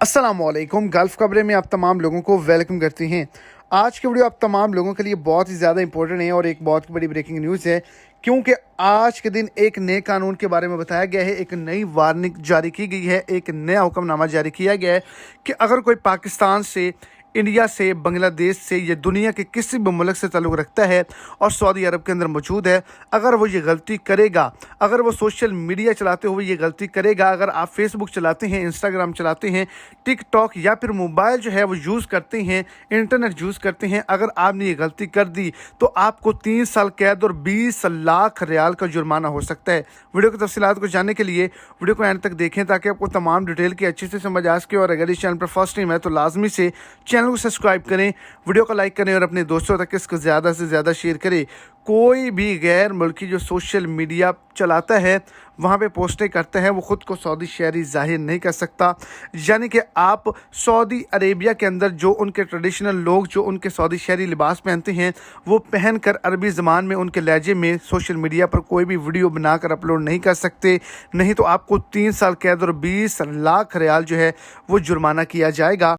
अस्सलामुअलैकुम। गल्फ़ खबरें में आप तमाम लोगों को वेलकम करते हैं। आज की वीडियो आप तमाम लोगों के लिए बहुत ही ज़्यादा इंपॉर्टेंट है और एक बहुत बड़ी ब्रेकिंग न्यूज़ है, क्योंकि आज के दिन एक नए कानून के बारे में बताया गया है, एक नई वार्निंग जारी की गई है, एक नया हुक्मनामा जारी किया गया है कि अगर कोई पाकिस्तान से, इंडिया से, बांग्लादेश से या दुनिया के किसी भी मुल्क से ताल्लुक़ रखता है और सऊदी अरब के अंदर मौजूद है, अगर वो ये गलती करेगा, अगर वो सोशल मीडिया चलाते हुए ये गलती करेगा, अगर आप फेसबुक चलाते हैं, इंस्टाग्राम चलाते हैं, टिकटॉक या फिर मोबाइल जो है वो यूज़ करते हैं, इंटरनेट यूज़ करते हैं, अगर आपने ये गलती कर दी तो आपको 3 साल कैद और 20 लाख रियाल का जुर्माना हो सकता है। वीडियो की तफसीलात को जानने के लिए वीडियो को एंड तक देखें ताकि आपको तमाम डिटेल की अच्छे से समझ आ सके। और अगर इस चैनल पर फर्स्ट टाइम है तो लाजमी से चैनल को सब्सक्राइब करें, वीडियो को लाइक करें और अपने दोस्तों तक इसको ज़्यादा से ज़्यादा शेयर करें। कोई भी गैर मुल्की जो सोशल मीडिया चलाता है, वहाँ पे पोस्टें करता है, वो ख़ुद को सऊदी शहरी जाहिर नहीं कर सकता। यानी कि आप सऊदी अरेबिया के अंदर जो उनके ट्रेडिशनल लोग जो उनके सऊदी शहरी लिबास पहनते हैं, वो पहन कर अरबी ज़बान में उनके लहजे में सोशल मीडिया पर कोई भी वीडियो बनाकर अपलोड नहीं कर सकते, नहीं तो आपको 3 साल कैद और 20 लाख रियाल जो है वो जुर्माना किया जाएगा।